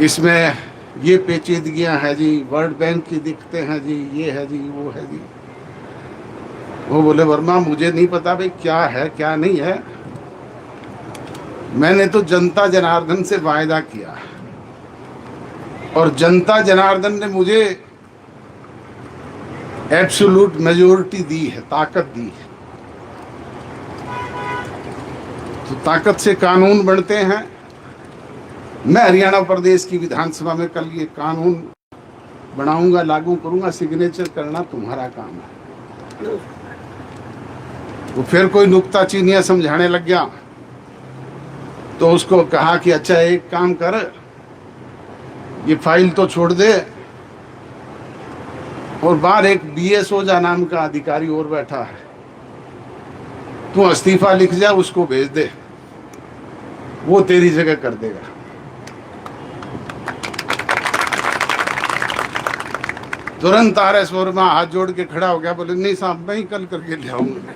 इसमें ये पेचीदगियां हैं जी, वर्ल्ड बैंक की दिक्कतें हैं जी, ये है जी, वो है जी। वो बोले वर्मा मुझे नहीं पता भाई क्या है क्या नहीं है, मैंने तो जनता जनार्दन से वायदा किया और जनता जनार्दन ने मुझे एब्सोल्यूट मेजोरिटी दी है, ताकत दी है। तो ताकत से कानून बनते हैं। मैं हरियाणा प्रदेश की विधानसभा में कल ये कानून बनाऊंगा, लागू करूंगा, सिग्नेचर करना तुम्हारा काम है। वो फिर कोई नुक्ताचीनियां समझाने लग गया तो उसको कहा कि अच्छा एक काम कर, ये फाइल तो छोड़ दे, और बाहर एक BS ओझा नाम का अधिकारी और बैठा है, तू इस्तीफा लिख जा, उसको भेज दे, वो तेरी जगह कर देगा। तुरंत RS वर्मा हाथ जोड़ के खड़ा हो गया, बोले नहीं साहब मैं ही कल करके ले आऊंगा।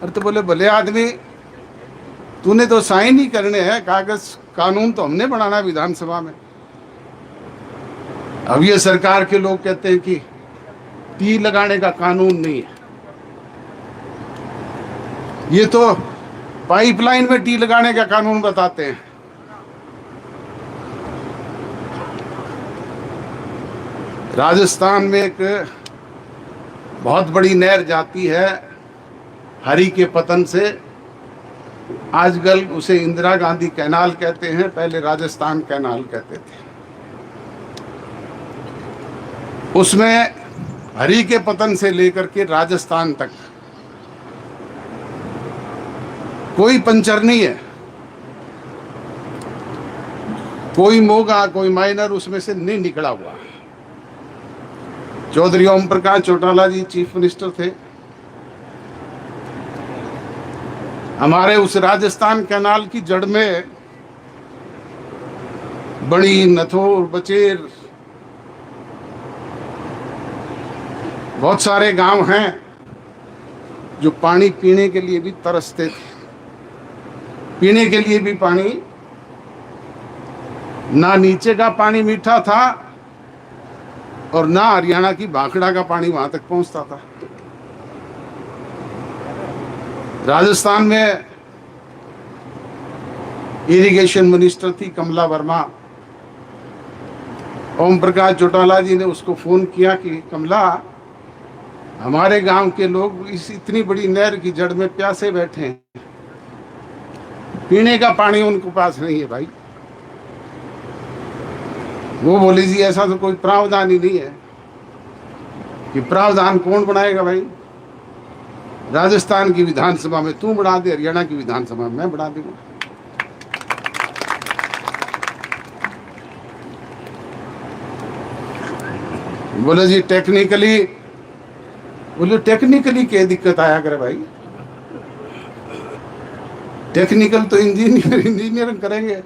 अरे तो बोले भले आदमी, तूने तो साइन ही करने हैं, कागज कानून तो हमने बनाना है विधानसभा में। अब ये सरकार के लोग कहते हैं कि टी लगाने का कानून नहीं है, ये तो पाइपलाइन में टी लगाने का कानून बताते हैं। राजस्थान में एक बहुत बड़ी नहर जाती है हरि के पतन से, आजकल उसे इंदिरा गांधी कैनाल कहते हैं, पहले राजस्थान कैनाल कहते थे। उसमें हरि के पतन से लेकर के राजस्थान तक कोई पंचर नहीं है, कोई मोगा कोई माइनर उसमें से नहीं निकला हुआ। चौधरी ओम प्रकाश चौटाला जी चीफ मिनिस्टर थे, हमारे उस राजस्थान कैनाल की जड़ में बड़ी, नथोर, बचेर, बहुत सारे गांव हैं जो पानी पीने के लिए भी तरसते थे। पीने के लिए भी पानी, ना नीचे का पानी मीठा था और ना हरियाणा की भाखड़ा का पानी वहां तक पहुंचता था। राजस्थान में इरिगेशन मिनिस्टर थी कमला वर्मा। ओम प्रकाश चौटाला जी ने उसको फोन किया कि कमला, हमारे गांव के लोग इस इतनी बड़ी नहर की जड़ में प्यासे बैठे हैं, पीने का पानी उनके पास नहीं है भाई। वो बोली जी ऐसा तो कोई प्रावधान ही नहीं है। कि प्रावधान कौन बनाएगा भाई? राजस्थान की विधानसभा में तू बढ़ा दे, हरियाणा की विधानसभा में मैं बढ़ा दूंगा। बोले जी टेक्निकली, बोले टेक्निकली क्या दिक्कत आया करे भाई? टेक्निकल तो इंजीनियर करेंगे,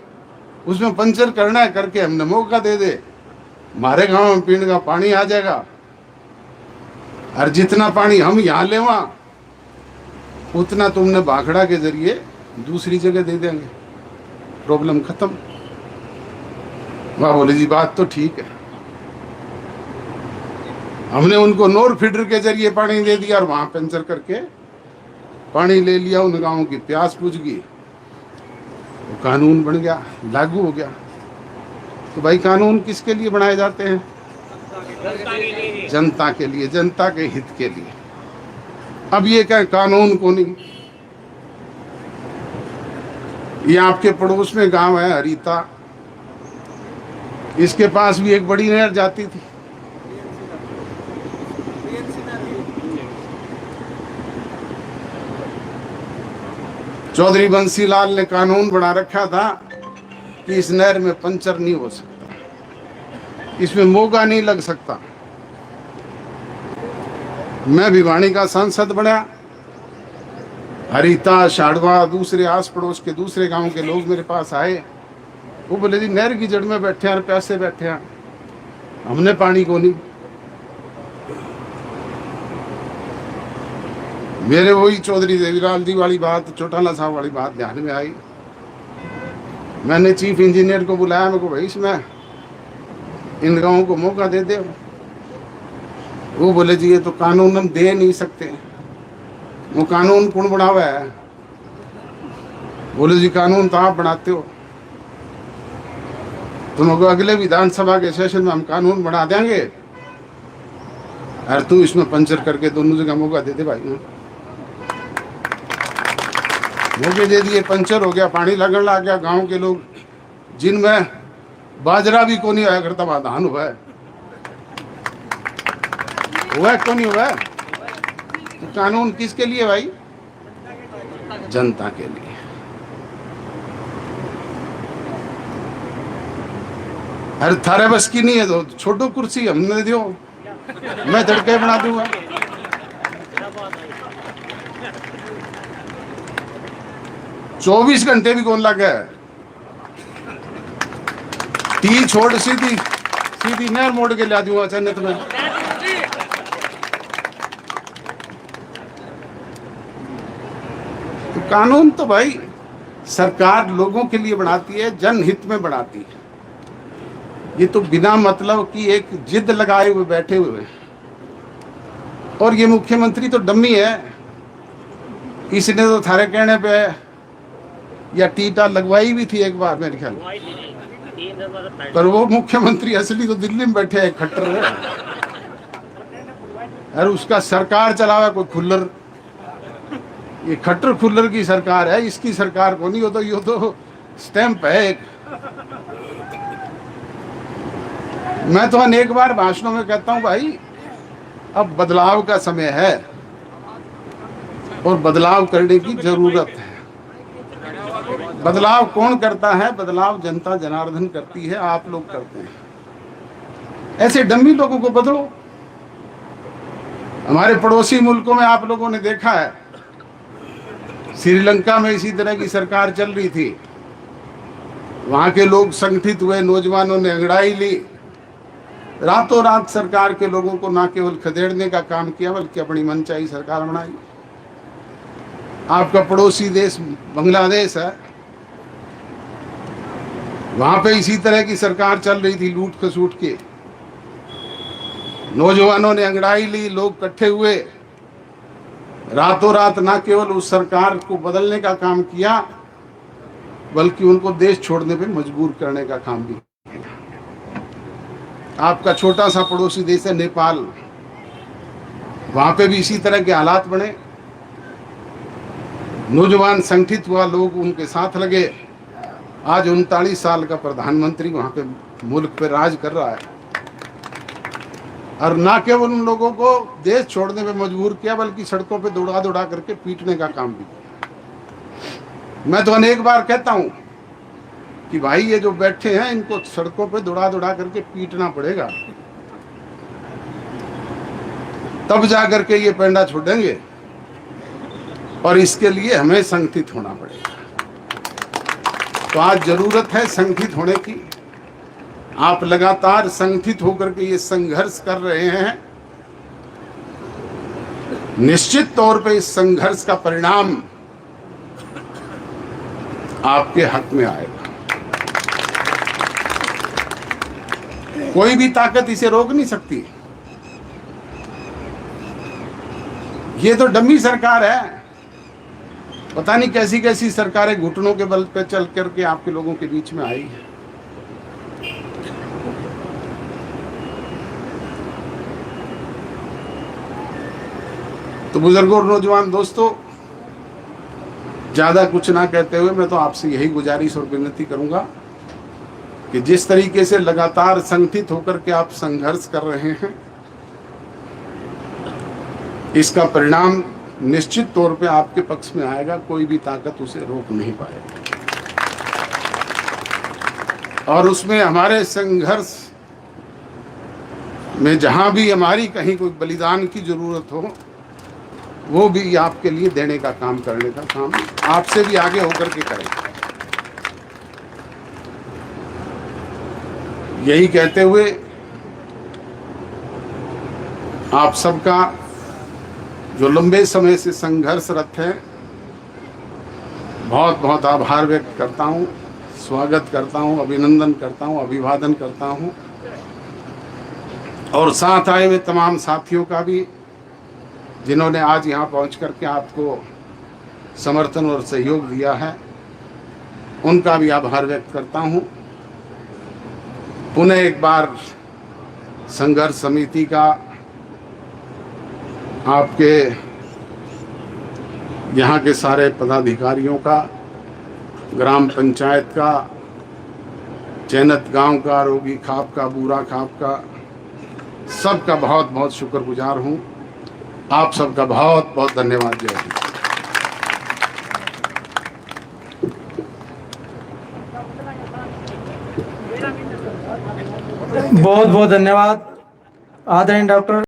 उसमें पंचर करना है करके हमने मौका दे दे, हमारे गांव में पीने का पानी आ जाएगा, और जितना पानी हम यहाँ लेवा उतना तुमने भाखड़ा के जरिए दूसरी जगह दे देंगे, प्रॉब्लम खत्म। वाह, बोले जी बात तो ठीक है। हमने उनको नोर फीडर के जरिए पानी दे दिया और वहां पंचर करके पानी ले लिया, उन गांवों की प्यास बुझ गई, वो कानून बन गया, लागू हो गया। तो भाई कानून किसके लिए बनाए जाते हैं? जनता के लिए, जनता के हित के लिए। अब ये क्या कानून को नहीं, ये आपके पड़ोस में गांव है हरिता, इसके पास भी एक बड़ी नहर जाती थी। चौधरी बंसीलाल ने कानून बना रखा था कि इस नहर में पंचर नहीं हो सकता, इसमें मोगा नहीं लग सकता। मैं भिवानी का सांसद बना, हरिता, शाड़वा, दूसरे आस पड़ोस के दूसरे गांव के लोग मेरे पास आए, वो बोले जी नहर की जड़ में बैठे हैं, प्यासे बैठे हैं, हमने पानी को नहीं। मेरे वही चौधरी देवीलाल जी वाली बात, चौटाला साहब वाली बात ध्यान में आई। मैंने चीफ इंजीनियर को बुलाया, मेरे को भाई इसमें इन गाँवों को मौका दे दे। वो बोले जी ये तो कानून हम दे नहीं सकते। वो कानून कौन बनावा है? बोले जी कानून तो आप बनाते हो। तुमको अगले विधानसभा के सेशन में हम कानून बना देंगे और तू इसमें पंचर करके दोनों जगह मौका दे दे भाई। मौके दे दिए, पंचर हो गया, पानी लगने लग गया। गांव के लोग जिनमें बाजरा भी को नहीं आया करता, वहां धान हुआ है क्यों नहीं हुआ है? तो कानून किसके लिए भाई? जनता के लिए। अरे थारे बस की नहीं है तो छोटो कुर्सी हमने दियो, मैं धड़के बना दूंगा। चौबीस घंटे भी कौन लगा है? टी छोड़ सीधी सीधी नहर मोड़ के ला दूंगा चन्नत में। तो कानून तो भाई सरकार लोगों के लिए बनाती है, जनहित में बनाती है। ये तो बिना मतलब की एक जिद लगाए हुए बैठे हुए हैं। और ये मुख्यमंत्री तो डम्मी है, इसने तो थारे कहने पे या टीटा लगवाई भी थी एक बार मेरे ख्याल, पर वो मुख्यमंत्री असली तो दिल्ली में बैठे है, खट्टर है। और उसका सरकार चलावा कोई खुल्लर, ये खट्टर खुल्लर की सरकार है, इसकी सरकार को नहीं। हो तो ये तो स्टैंप है एक। मैं तो अनेक बार भाषणों में कहता हूं भाई अब बदलाव का समय है और बदलाव करने की जरूरत है। बदलाव कौन करता है? बदलाव जनता जनार्दन करती है, आप लोग करते हैं। ऐसे डम्मी लोगों को बदलो। हमारे पड़ोसी मुल्कों में आप लोगों ने देखा है, श्रीलंका में इसी तरह की सरकार चल रही थी। वहां के लोग संगठित हुए, नौजवानों ने अंगड़ाई ली, रातों रात सरकार के लोगों को ना केवल खदेड़ने का काम किया बल्कि अपनी मनचाही सरकार बनाई। आपका पड़ोसी देश बांग्लादेश है, वहां पे इसी तरह की सरकार चल रही थी, लूट खसूट के। नौजवानों ने अंगड़ाई ली, लोग इकट्ठे हुए, रातों रात ना केवल उस सरकार को बदलने का काम किया बल्कि उनको देश छोड़ने पे मजबूर करने का काम भी किया। आपका छोटा सा पड़ोसी देश है नेपाल, वहां पे भी इसी तरह के हालात बने। नौजवान संगठित हुआ, लोग उनके साथ लगे। आज 39 साल का प्रधानमंत्री वहां पे मुल्क पे राज कर रहा है और ना केवल उन लोगों को देश छोड़ने में मजबूर किया बल्कि सड़कों पे दौड़ा दौड़ा करके पीटने का काम भी किया। मैं तो अनेक बार कहता हूं कि भाई ये जो बैठे हैं इनको सड़कों पे दौड़ा दौड़ा करके पीटना पड़ेगा, तब जाकर के ये पेंडा छोड़ेंगे। और इसके लिए हमें संगठित होना पड़ेगा। तो आज जरूरत है संगठित होने की। आप लगातार संगठित होकर के ये संघर्ष कर रहे हैं। निश्चित तौर पे इस संघर्ष का परिणाम आपके हक में आएगा। कोई भी ताकत इसे रोक नहीं सकती। ये तो डमी सरकार है। पता नहीं कैसी कैसी सरकारें घुटनों के बल पे चल करके आपके लोगों के बीच में आई है। तो बुजुर्गों और नौजवान दोस्तों, ज्यादा कुछ ना कहते हुए मैं तो आपसे यही गुजारिश और विनती करूंगा कि जिस तरीके से लगातार संगठित होकर के आप संघर्ष कर रहे हैं, इसका परिणाम निश्चित तौर पे आपके पक्ष में आएगा। कोई भी ताकत उसे रोक नहीं पाएगी। और उसमें हमारे संघर्ष में जहां भी हमारी कहीं कोई बलिदान की जरूरत हो, वो भी आपके लिए देने का काम, करने का काम आपसे भी आगे होकर के करेंगे। यही कहते हुए आप सबका जो लंबे समय से संघर्षरत है, बहुत बहुत आभार व्यक्त करता हूं। स्वागत करता हूं, अभिनंदन करता हूं, अभिवादन करता हूं। और साथ आए हुए तमाम साथियों का भी, जिन्होंने आज यहां पहुंच करके आपको समर्थन और सहयोग दिया है, उनका भी आभार व्यक्त करता हूं। पुनः एक बार संघर्ष समिति का, आपके यहाँ के सारे पदाधिकारियों का, ग्राम पंचायत का, चैनत गांव का, रोगी खाप का, बूरा खाप का, सबका बहुत बहुत शुक्रगुजार हूँ। आप सबका बहुत बहुत धन्यवाद। जय हिंद। बहुत बहुत धन्यवाद आदरणीय डॉक्टर